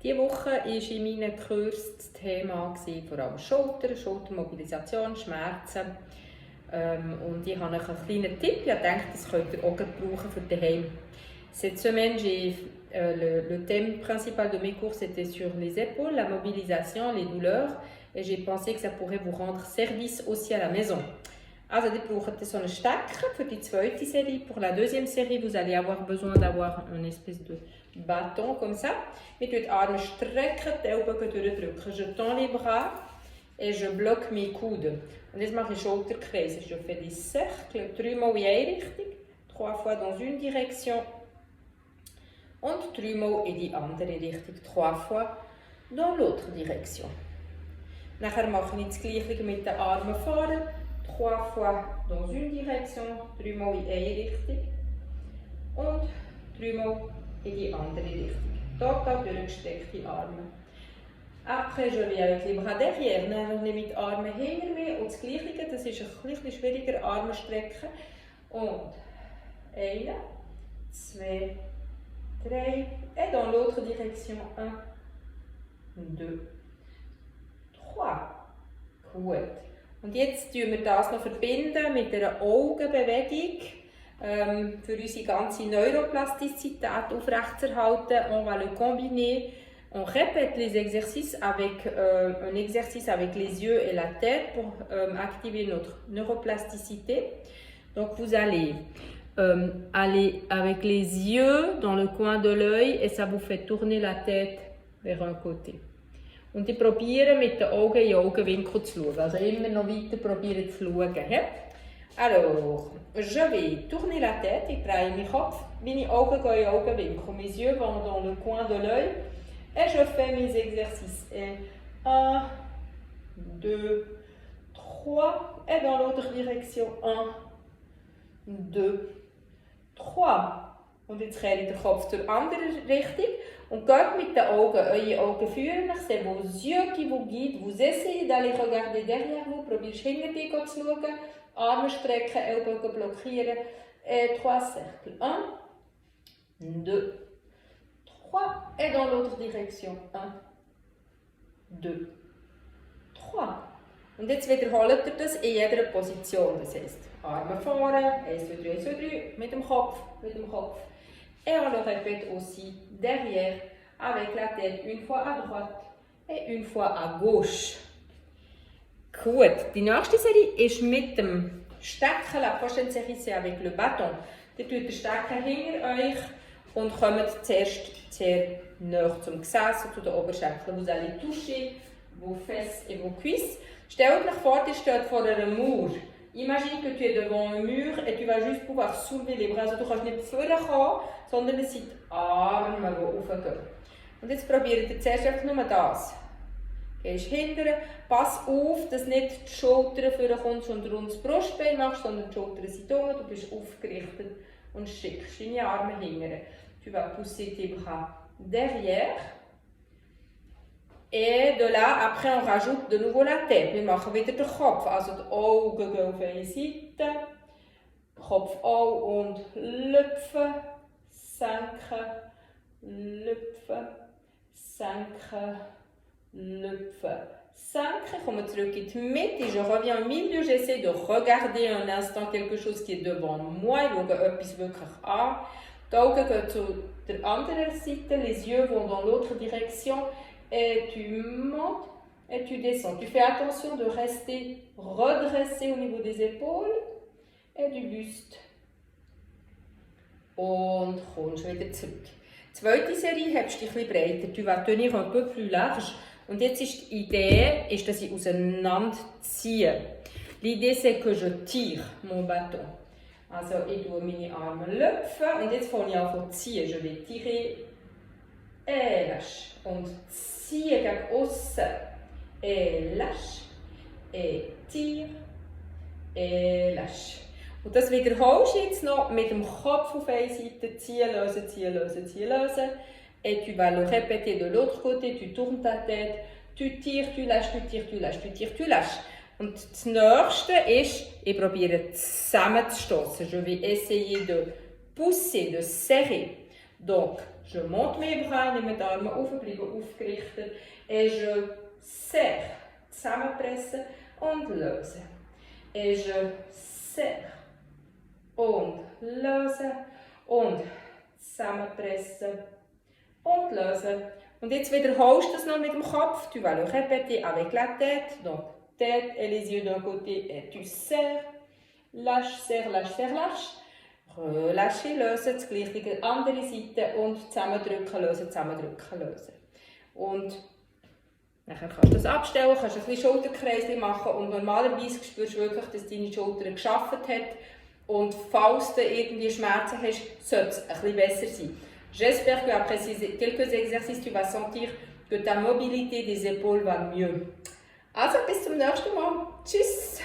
Diese Woche war in meinen Kursen das Thema vor allem Schulter, Schultermobilisation, Schmerzen. Und ich habe euch einen kleinen Tipp. Ich denke, das könnt ihr auch brauchen für daheim. Cette semaine, le thème principal de mes cours c'était sur les épaules, la mobilisation, les douleurs. Et j'ai pensé que ça pourrait vous rendre service aussi à la maison. Also, ihr braucht so einen Stecker für die zweite Série. Pour la deuxième série, vous allez avoir besoin d'avoir une espèce de bâton comme ça. Mit die Arme strecken, die Ellbogen durchdrücken. Je tends les bras et je bloque mes coudes. Und jetzt mache ich Schulterkreise. Je fais des cercles, 3 mal in eine Richtung, 3 fois dans une direction und 3 mal in die andere Richtung, 3 fois dans l'autre direction. Nachher mache ich das Gleiche mit den Armen vorne, 3 fois dans une direction, 3 mal in eine Richtung und 3 mal in die andere Richtung. Total durchgestreckte Arme. Après, je vais avec les bras derrière. Dann nehme ich die Arme hinter mir und das Gleiche, das ist ein bisschen schwieriger, Arme strecken. Und 1, 2, 3, et dans l'autre direction, 1, 2, 3. Gut. Und jetzt verbinden wir das noch mit einer Augenbewegung, für unsere ganze Neuroplastizität aufrechtzuerhalten. On va le combiner. On répète les exercices avec un exercice avec les yeux et la tête pour activer notre neuroplasticité. Donc vous allez aller avec les yeux dans le coin de l'œil et ça vous fait tourner la tête vers un côté. Und ich probiere mit den Augen in den Augenwinkel zu schauen. Also immer noch weiter probieren zu schauen. Alors, je vais tourner la tête, ich drehe meinen Kopf, meine Augen gehen in den Augenwinkel. Mes yeux vont dans le coin de l'œil. Et je fais mes exercices. Et 1, 2, 3. Et dans l'autre direction. 1, 2, 3. Und jetzt kehre ich den Kopf zur anderen Richtung. Und geht mit den Augen. Eure Augen führen euch. C'est vos yeux qui vous guident. Vous essayez d'aller regarder derrière vous. Probierst hinter dir zu schauen. Arme strecken, Ellbogen blockieren. Et 3 cercles. 1, 2, 3. Et dans l'autre direction. 1, 2, 3. Und jetzt wiederholt ihr das in jeder Position. Das heisst, Arme vorne, 1, 2, 3, 1, 2, 3, mit dem Kopf, mit dem Kopf. Et on le répète aussi derrière, avec la tête, une fois à droite et une fois à gauche. Gut, die nächste Serie ist mit dem Stecken. La prochaine série, c'est avec le bâton. Ihr tut den Stecken hinter euch und kommt zuerst sehr nahe zum Gesäß und zu den Oberschenkeln. Vous allez toucher vos fesses et vos cuisses. Stellt euch vor, ihr steht vor einem Mauer. Imagine que tu es devant un mur et tu vas juste pouvoir soulever les bras. Also du kannst nicht vorkommen, sondern es sind die Arme, die raufgehen. Und jetzt probiert ihr zuerst einfach nur das. Gehst hinterher, pass auf, dass nicht die Schultern vorkommst und rund das Brustbein machst, sondern die Schultern sind unten, du bist aufgerichtet und schickst deine Arme hinterher. Tu vas pousser tes bras derrière. Et de là, après, on rajoute de nouveau la tête. Wir machen wieder den Kopf. Also die Augen gehen auf eine Seite, Kopf auch und lüpfen, senken, lüpfen, senken, lüpfen, senken. Kommen zurück in die Mitte. Je reviens au milieu. J'essaie de regarder un instant quelque chose qui est devant moi. Ich schaue etwas wirklich an. Die Augen gehen zu der anderen Seite. Les yeux vont dans l'autre direction. Et tu montes et tu descends. Tu fais attention de rester redressé au niveau des épaules et du buste. Und kommst wieder zurück. Die zweite Serie hebst du dich etwas breiter. Tu vas tenir un peu plus large. Und jetzt ist die Idee, dass ich auseinanderziehe. L'idée c'est que je tire mon bâton. Also ich tue meine Arme lüpfen und jetzt fange ich an zu ziehen. Je vais tirer et lâche. Und ziehe gegen aussen. Et lâche. Et tire. Et lâche. Und das wiederholst du jetzt noch mit dem Kopf auf eine Seite. Ziehen, lösen, ziehen, lösen, ziehen, lösen. Et tu vas le répéter de l'autre côté. Tu tournes ta tête. Tu tires, tu lâches, tu tires, tu lâches, tu tires, tu lâches. Und das nächste ist, ich probiere zusammenzustossen. Je vais essayer de pousser, de serrer. Donc, je monte mes bras, nehme die Arme auf, bleibe aufgerichtet. Et je serre, zusammenpressen und lösen. Et je serre und lösen und zusammenpressen und lösen. Und jetzt wiederholst du das noch mit dem Kopf. Tu vas le répéter avec la tête. Donc, tête et les yeux d'un côté et tu serres. Lâche, serre, lâche, serre, lâche. Relâche, lösen, das gleiche, andere Seite und zusammendrücken, lösen, zusammendrücken, lösen. Und dann kannst du das abstellen, kannst ein bisschen Schulterkreisli machen und normalerweise spürst du wirklich, dass deine Schulter geschafft hat. Und falls du irgendwie Schmerzen hast, sollte es ein bisschen besser sein. J'espère qu'après quelques exercices, tu vas sentir que ta mobilité des épaules va mieux. Also, bis zum nächsten Mal. Tschüss!